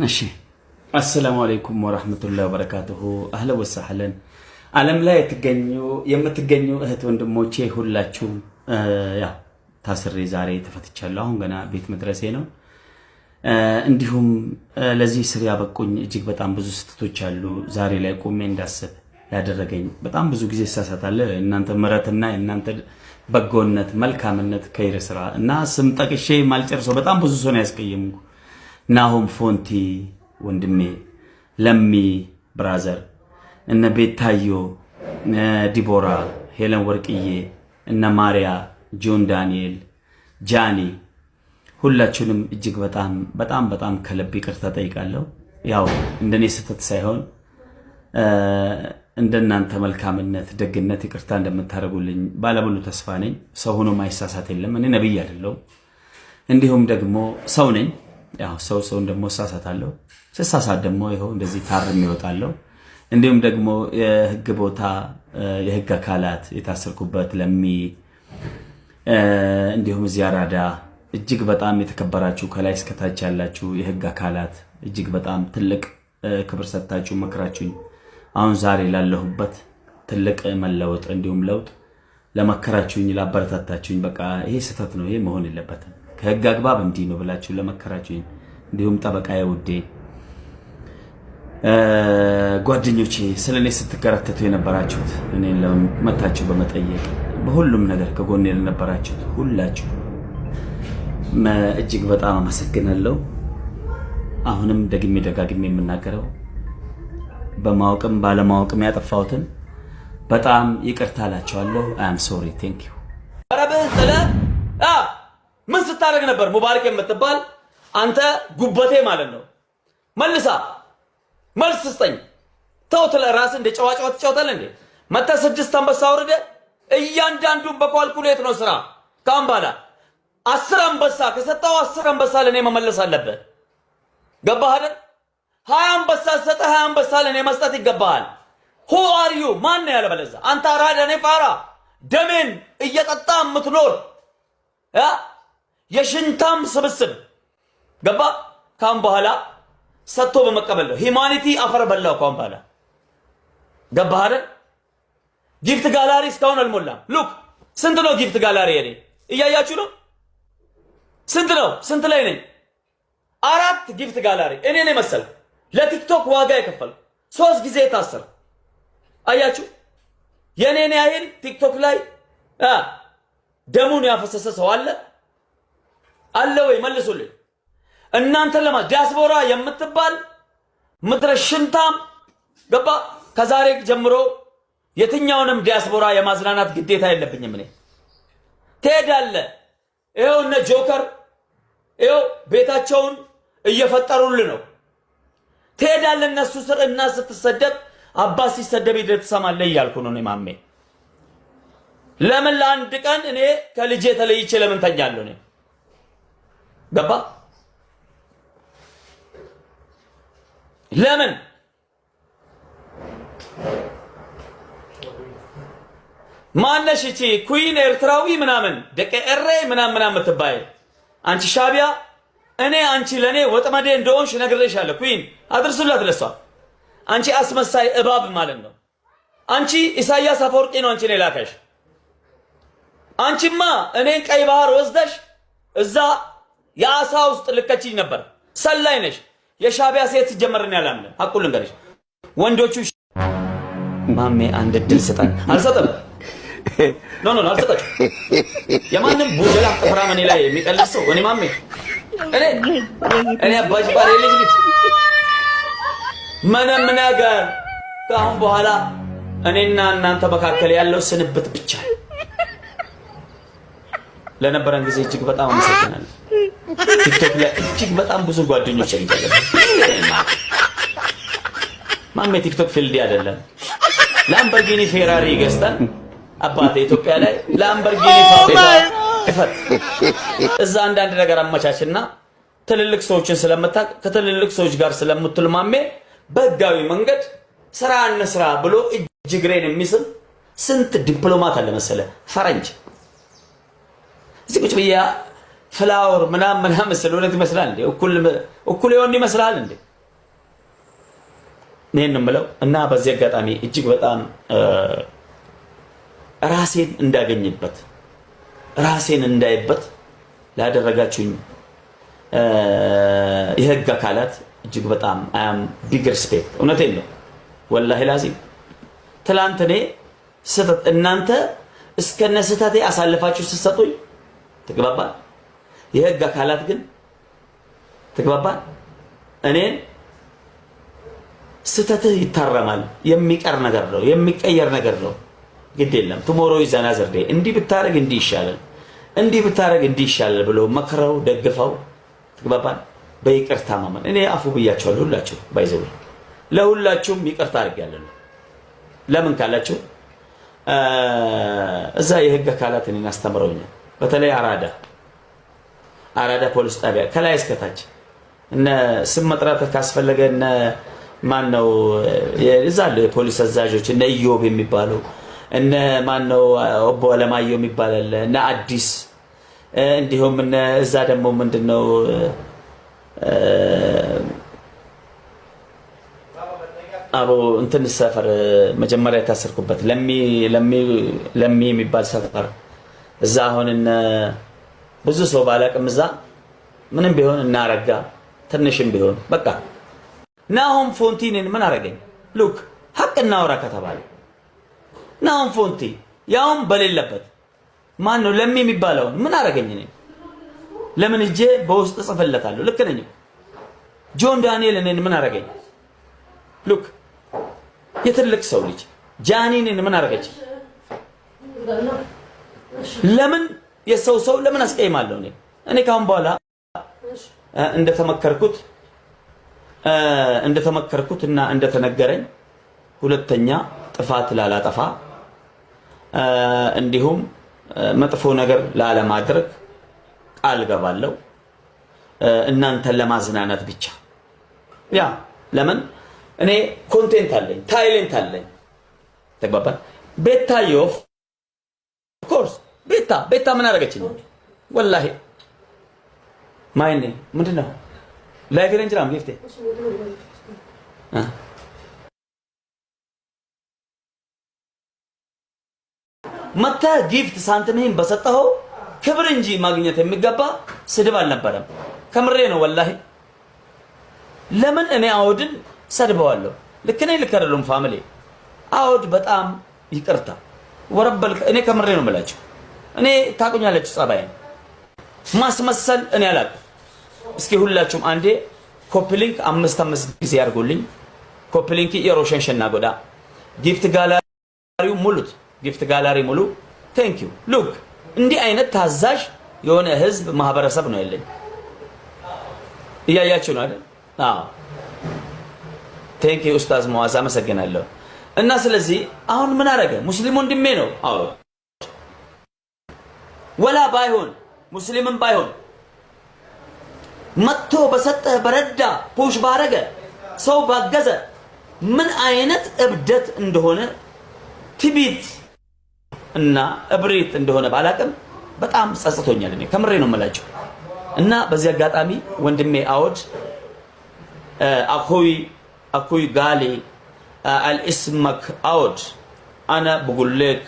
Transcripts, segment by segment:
እሺ አሰላሙ አለይኩም ወራህመቱላሂ ወበረካቱሁ። አህለን ወሰህለን ዓለም ላይ የምትገኙ እህት ወንድሞቼ ሁላችሁም ያው ታስሬ ዛሬ ተፈትቻለሁ። አሁን ገና ቤት መድረሴ ነው። እንዲሁም ለዚህ ስር ያበቁኝ እጅግ በጣም ብዙ ስህተቶች አሉ። ዛሬ ላይ ቆሜ እንዳስብ ያደረገኝ በጣም ብዙ ጊዜ እሳሳታለሁ። እናንተ ምሕረትና እናንተ በጎነት መልካምነት ከይር ስራ እና ስም ጠቅሼ ማልጨርሰው በጣም ብዙ ሰው ነው ያስቀየምኩ። ናሆም ፎንቲ ወንድሜ፣ ለሚ ብራዘር፣ እነ ቤታዮ፣ ዲቦራ፣ ሄለን ወርቅዬ፣ እነ ማሪያ፣ ጆን ዳንኤል፣ ጃኒ ሁላችሁንም እጅግ በጣም ከልብ ይቅርታ ጠይቃለሁ። ያው እንደኔ ስህተት ሳይሆን እንደናንተ መልካምነት ደግነት ይቅርታ እንደምታደርጉልኝ ባለሙሉ ተስፋ ነኝ። ሰው ሆኖ ማይሳሳት የለም። እኔ ነብይ አይደለሁም። እንዲሁም ደግሞ ሰው ነኝ። ያው ሰው ደግሞ እሳሳታለሁ። ስሳሳት ደግሞ ይኸው እንደዚህ ታርም ይወጣለሁ። እንዲሁም ደግሞ የህግ ቦታ የህግ አካላት የታሰርኩበት ለሚ እንዲሁም እዚህ አራዳ እጅግ በጣም የተከበራችሁ ከላይ እስከታች ያላችሁ የህግ አካላት እጅግ በጣም ትልቅ ክብር ሰጣችሁ መከራችሁኝ። አሁን ዛሬ ላለሁበት ትልቅ መለወጥ እንዲሁም ለውጥ ለመከራችሁኝ ላበረታታችሁኝ በቃ ይሄ ስህተት ነው፣ ይሄ መሆን የለበትም ከህግ አግባብ እንዲህ ነው ብላችሁ ለመከራችሁኝ እንዲሁም ጠበቃዬ ውዴ ጓደኞቼ ስለኔ ስትከራተቱ የነበራችሁት እኔን ለመታችሁ በመጠየቅ በሁሉም ነገር ከጎኔ ለነበራችሁት ሁላችሁ እጅግ በጣም አመሰግናለሁ። አሁንም ደግሜ ደጋግሜ የምናገረው በማወቅም ባለማወቅም ያጠፋሁትን በጣም ይቅርታ አላችኋለሁ። አይ አም ሶሪ ቴንክ ዩ። አረብህ ስለ ምን ስታደርግ ነበር? ሙባረክ የምትባል አንተ ጉበቴ ማለት ነው። መልስ ስጠኝ። ተውት ለራስህ እንደ ጨዋጫዋ ትጫወታለህ እንዴ? መታ 6 አንበሳ አውርደ እያንዳንዱን በኳልኩሌት ነው ስራ። ካም ባላ 10 አንበሳ ከሰጣው 10 አንበሳ ለኔ መመለስ አለበት። ገባህ አይደል? 20 አንበሳ ሰጠ 20 አንበሳ ለኔ መስጠት ይገባሃል። who are you ማን ነው ያለበለዛ? አንተ አራዳ ነህ ፋራ ደሜን እየጠጣ የምትኖር የሽንታም ስብስብ ገባ። ካም በኋላ ሰጥቶ በመቀበል ነው ሂማኒቲ አፈር በላው። ካም በኋላ ገባህ አይደል? ጊፍት ጋላሪ እስካሁን አልሞላም። ሉክ ስንት ነው ጊፍት ጋላሪ? እኔ እያያችሁ ነው። ስንት ነው? ስንት ላይ ነኝ? 4 ጊፍት ጋላሪ እኔ ነኝ መሰል ለቲክቶክ ዋጋ የከፈልኩ 3 ጊዜ ታሰር። አያችሁ የኔን ያህል ቲክቶክ ላይ ደሙን ያፈሰሰ ሰው አለ ወይ? መልሱልኝ። እናንተ ዲያስፖራ የምትባል ምድረ ሽንታም ገባ። ከዛሬ ጀምሮ የትኛውንም ዲያስፖራ የማዝናናት ግዴታ የለብኝም። እኔ ትሄዳለህ። ይኸው እነ ጆከር ይኸው ቤታቸውን እየፈጠሩልህ ነው። ትሄዳለህ እነሱ ስር እና ስትሰደብ አባስ ሲሰደብ ሄደህ ትሰማለህ እያልኩ ነው። እኔ ማሜ ለምን ለአንድ ቀን እኔ ከልጄ ተለይቼ ለምን ተኛለሁ? እኔ ገባ ለምን ማነሽ እቺ ኩይን ኤርትራዊ ምናምን ደቀረ ምናምን የምትባይ አንቺ ሻቢያ እኔ አንቺ ለኔ ወጥመዴ እንደሆንሽ ነግሬሻለሁ። ኩይን አድርሱላት ለሷ። አንቺ አስመሳይ እባብ ማለት ነው። አንቺ ኢሳያስ አፈወርቂ ነው አንቺ ላካሽ። አንቺማ እኔን ቀይ ባህር ወስደሽ እዛ የአሳ ውስጥ ልከችኝ ነበር። ሰላይ ነሽ። የሻቢያ ሴት ሲጀመርን ያላምነ አቁል እንገርሽ ወንዶቹ ማሜ አንድ ድል ስጠን። አልሰጠም። ኖ አልሰጠች። የማንም ቡጀላ ጥፍራ መኔ ላይ የሚቀልስ ሰው እኔ ማሜ እኔ አባጅ ባሬ ልጅ ምንም ነገር ከአሁን በኋላ እኔና እናንተ መካከል ያለው ስንብት ብቻ። ለነበረን ጊዜ እጅግ በጣም አመሰግናለሁ። ቲክቶክ ላይ እጅግ በጣም ብዙ ጓደኞች አግኝቻለሁ። ማሜ ቲክቶክ ፊልድ አይደለም። ላምበርጊኒ ፌራሪ ገዝተን አባቴ ኢትዮጵያ ላይ ላምበርጊኒ ፋብሪካ ክፈት። እዛ አንዳንድ ነገር አመቻችና ትልልቅ ሰዎችን ስለምታቅ ከትልልቅ ሰዎች ጋር ስለምትል ማሜ በህጋዊ መንገድ ስራ እንስራ ብሎ እጅግሬን የሚስም ስንት ዲፕሎማት አለ መሰለ ፈረንጅ እዚህ ቁጭ ብያ ፍላወር ምናምን ስለሆነ ይመስላል እንዴ? እኩል ይሆን ይመስላል እንዴ? ይሄን ነው እና በዚህ አጋጣሚ እጅግ በጣም ራሴን እንዳገኝበት ራሴን እንዳይበት ላደረጋችሁኝ የህግ አካላት እጅግ በጣም አም ቢግ ሪስፔክት። እውነቴን ነው ወላሂ ላዚም። ትላንት እኔ ስህተት እናንተ እስከነ ስህተቴ አሳልፋችሁ ስትሰጡኝ ተግባባን። የህግ አካላት ግን ተግባባን እኔን ስህተትህ ይታረማል የሚቀር ነገር ነው የሚቀየር ነገር ነው ግድ የለም ቱሞሮ ኢዝ አናዘር ዴይ እንዲህ ብታረግ እንዲህ ይሻላል እንዲህ ብታረግ እንዲህ ይሻላል ብሎ መከረው ደግፈው ተግባባን። በይቅርታ ማመን እኔ አፉ ብያቸዋለሁ ሁላችሁ ባይዘው ለሁላችሁም ይቅርታ አድርጋለሁ። ለምን ካላችሁ እዛ የህግ አካላት እኔን አስተምረውኛል። በተለይ አራዳ ፖሊስ ጣቢያ ከላይ እስከታች እነ ስም መጥራት ካስፈለገ እነ ማን ነው እዛ የፖሊስ አዛዦች እነ ኢዮብ የሚባለው እነ ማን ነው ኦቦ አለማየሁ የሚባል አለ እነ አዲስ እንዲሁም እነ እዛ ደግሞ ምንድነው አቦ እንትን ሰፈር መጀመሪያ የታሰርኩበት ለሚ የሚባል ሰፈር እዛ አሁን እነ ብዙ ሰው ባላቅም እዛ ምንም ቢሆን እናረጋ ትንሽም ቢሆን በቃ ናሆም ፎንቲንን ምን አረገኝ? ሉክ ሐቅ እናወራ ከተባለ ናሆም ፎንቲ ያውም በሌለበት ማን ነው ለሚ የሚባለው ምን አረገኝ? እኔ ለምን እጄ በውስጥ ጽፈለታለሁ። ልክ ነኝ። ጆን ዳንኤል እኔን ምን አረገኝ? ሉክ የትልቅ ሰው ልጅ ጃኒንን ምን አረገች? ለምን የሰው ሰው ለምን አስቀይማለሁ? እኔ ካሁን በኋላ እንደተመከርኩትና እንደተነገረኝ ሁለተኛ ጥፋት ላላጠፋ እንዲሁም መጥፎ ነገር ላለማድረግ ቃል ገባለሁ። እናንተን ለማዝናናት ብቻ ያ ለምን እኔ ኮንቴንት አለኝ ታይለንት አለኝ ተግባባን። ቤታዮ ኦፍ ኮርስ ቤታ ምን አደረገችኝ? ወላሂ ማይኔ ምንድነው ላይፍ ሬንጅ ነው ጊፍቴ መታ ጊፍት ሳንቲምህን በሰጠኸው ክብር እንጂ ማግኘት የሚገባ ስድብ አልነበረም። ከምሬ ነው ወላሂ። ለምን እኔ አውድን ሰድበዋለሁ? ልክ ነኝ ልክ አይደለም? ፋሚሊ አውድ በጣም ይቅርታ ወረበል እኔ ከምሬ ነው የምላችሁ። እኔ ታቁኛለች ጸባዬን ማስመሰል እኔ አላውቅም። እስኪ ሁላችሁም አንዴ ኮፒሊንክ 5 ጊዜ ያርጉልኝ። ኮፒሊንክ የሮሸንሸና ጎዳ ጊፍት ጋላሪው ሙሉት። ጊፍት ጋላሪ ሙሉ። ቴንክ ዩ ሉክ እንዲህ አይነት ታዛዥ የሆነ ህዝብ ማህበረሰብ ነው ያለኝ። እያያችሁ ነው አይደል? አዎ ቴንክ ዩ ኡስታዝ መዋዛ አመሰግናለሁ። እና ስለዚህ አሁን ምን አረገ? ሙስሊም ወንድሜ ነው። አዎ ወላ ባይሆን ሙስሊምም ባይሆን መጥቶ በሰጠ በረዳ ፑሽ ባረገ ሰው ባገዘ ምን አይነት እብደት እንደሆነ ትቢት እና እብሪት እንደሆነ ባላቅም በጣም ጸጽቶኛል። እኔ ከምሬ ነው የምላችሁ። እና በዚህ አጋጣሚ ወንድሜ አውድ አኩይ ጋሊ አልእስመክ አውድ አና በጉልክ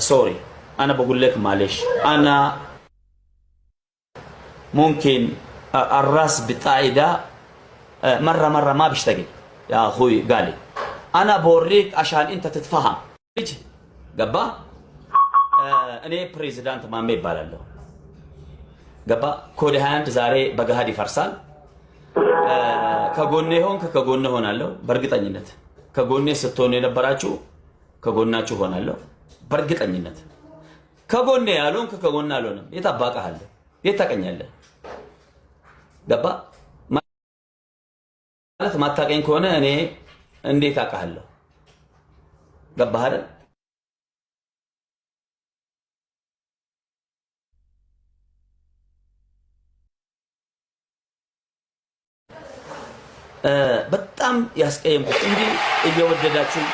ሶሪ አና በጉልክ ማለሽ አና ممكن الراس بتاعي ده مرة ما بيشتغل يا أخوي قالي أنا بوريك عشان أنت تتفهم قبا أنا بريزيدانت ما ميبالله قبا كود هاند زاري بقى هادي فرسان كقولني هون الله برقت أنينت كقولني ستوني لبراتشو كقولناتشو هون الله برقت أنينت كقولني ألون كقولنا ألونم يتباك هالله يتاكنياله ገባ ማለት ማታቀኝ ከሆነ እኔ እንዴት አውቃለሁ? ገባ አይደል? በጣም ያስቀየምኩት እንዲህ እየወደዳችሁኝ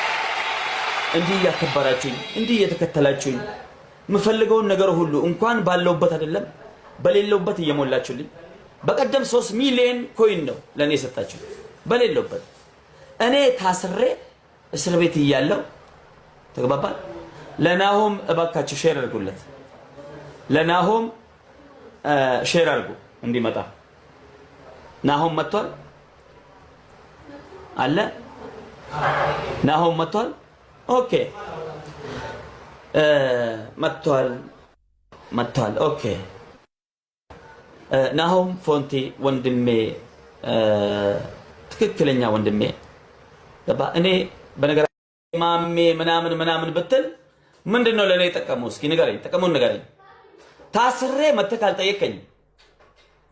እንዲህ እያከበራችሁኝ እንዲህ እየተከተላችሁኝ የምፈልገውን ነገር ሁሉ እንኳን ባለውበት አይደለም በሌለውበት እየሞላችሁልኝ በቀደም 3 ሚሊዮን ኮይን ነው ለኔ ሰጣችሁ በሌለውበት እኔ ታስሬ እስር ቤት እያለሁ ተግባባል። ለናሆም እባካችሁ ሼር አድርጉለት። ለናሆም ሼር አድርጉ እንዲመጣ። ናሆም መጥቷል አለ። ናሆም መጥቷል። ኦኬ መጥቷል። ኦኬ ናሆም ፎንቲ ወንድሜ፣ ትክክለኛ ወንድሜ ገባ። እኔ በነገር ማሜ ምናምን ብትል ምንድነው ለኔ የጠቀመው? እስኪ ንገረኝ፣ ጠቀሙን ንገረኝ። ታስሬ መተህ ካልጠየቀኝ፣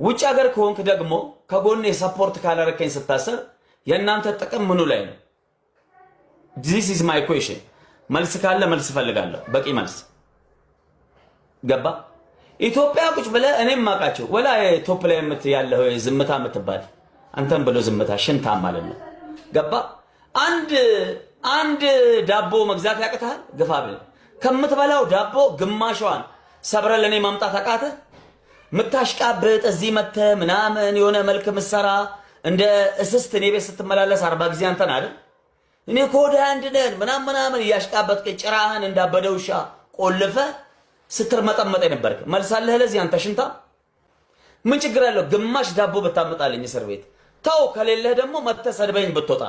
ውጭ ሀገር ከሆንክ ደግሞ ከጎኔ ሰፖርት ካላረከኝ ስታሰር የእናንተ ጥቅም ምኑ ላይ ነው? this is my question። መልስ ካለ መልስ ፈልጋለሁ፣ በቂ መልስ ገባ። ኢትዮጵያ ቁጭ ብለህ እኔም ማቃቸው ወላ ቶፕ ላይ ያለው ዝምታ የምትባል አንተም ብሎ ዝምታ ሽንታ ማለት ነው ገባ። አንድ ዳቦ መግዛት ያቅታል? ግፋ ብል ከምትበላው ዳቦ ግማሿን ሰብረ ለኔ ማምጣት አቃተህ? ምታሽቃብጥ እዚህ መተህ ምናምን የሆነ መልክ ምሰራ እንደ እስስት እኔ ቤት ስትመላለስ 40 ጊዜ አንተን አይደል? እኔ ኮዳ አንድ ነን ምናምን እያሽቃበጥክ ጭራህን እንዳበደ ውሻ ቆልፈ ስትርመጠመጥ ነበርክ። መልሳለህ ለዚህ አንተ ሽንታ። ምን ችግር አለው? ግማሽ ዳቦ ብታመጣልኝ እስር ቤት ተው። ከሌለህ ደግሞ መተህ ሰድበኝ ብትወጣ።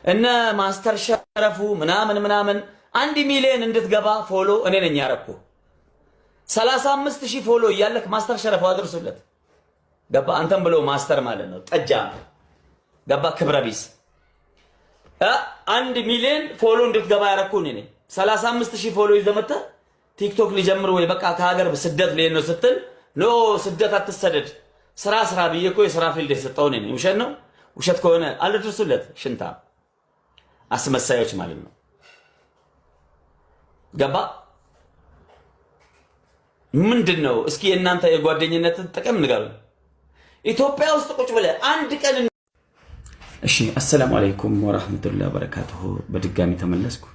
እነ ማስተር ሸረፉ ምናምን 1 ሚሊዮን እንድትገባ ፎሎ እኔ ነኝ ያረኩ። 35,000 ፎሎ እያለክ ማስተር ሸረፉ አድርሱለት ገባ። አንተም ብሎ ማስተር ማለት ነው ጠጃ ገባ። ክብረ ቢስ 1 ሚሊዮን ፎሎ እንድትገባ ያረኩ እኔ ነኝ። 35,000 ፎሎ ይዘህ መተህ ቲክቶክ ሊጀምር ወይ በቃ ከሀገር ስደት ላይ ነው ስትል ኖ ስደት አትሰደድ ስራ ብዬ እኮ የስራ ፊልድ የሰጠው እኔ ነኝ። ውሸት ነው። ውሸት ከሆነ አልድርሱለት። ሽንታ አስመሳዮች ማለት ነው ገባ። ምንድነው እስኪ የእናንተ የጓደኝነትን ጥቅም ንገሩኝ። ኢትዮጵያ ውስጥ ቁጭ ብለህ አንድ ቀን እሺ። አሰላሙ አለይኩም ወራህመቱላሂ ወበረካቱሁ። በድጋሚ ተመለስኩ።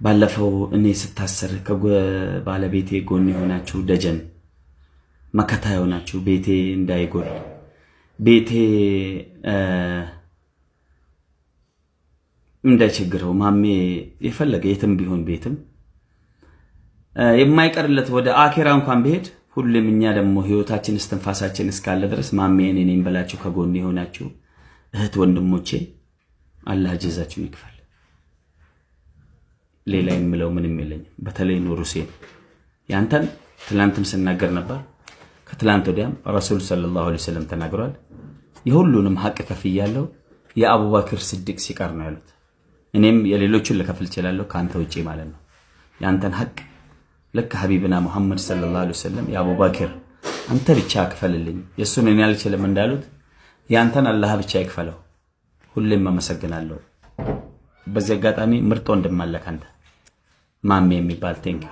ባለፈው እኔ ስታሰር ከባለቤቴ ጎን የሆናችሁ ደጀን መከታ የሆናችሁ ቤቴ እንዳይጎል ቤቴ እንዳይቸግረው ማሜ የፈለገ የትም ቢሆን ቤትም የማይቀርለት ወደ አኬራ እንኳን ቢሄድ ሁሉም እኛ ደግሞ ህይወታችን እስትንፋሳችን እስካለ ድረስ ማሜ እኔ ነኝ በላችሁ ከጎን የሆናችሁ እህት ወንድሞቼ አላህ ጀዛችሁን ይክፈል። ሌላ የምለው ምንም የለኝም። በተለይ ኑር ሁሴን ያንተን ትላንትም ስናገር ነበር፣ ከትላንት ወዲያም ረሱል ሰለላሁ ዐለይሂ ወሰለም ተናግሯል። የሁሉንም ሐቅ ከፍያለሁ የአቡበክር ስዲቅ ሲቀር ነው ያሉት። እኔም የሌሎችን ልከፍል እችላለሁ ካንተ ውጪ ማለት ነው። ያንተን ሐቅ ለካ ሐቢብና መሐመድ ሰለላሁ ዐለይሂ ወሰለም የአቡበክር አንተ ብቻ ክፈልልኝ የሱን እኔ አልችልም እንዳሉት ያንተን አላህ ብቻ ይክፈለው። ሁሌም አመሰግናለሁ። በዚህ አጋጣሚ ምርጥ ወንድም አለ ካንተ ማሜ የሚባል ቴንክ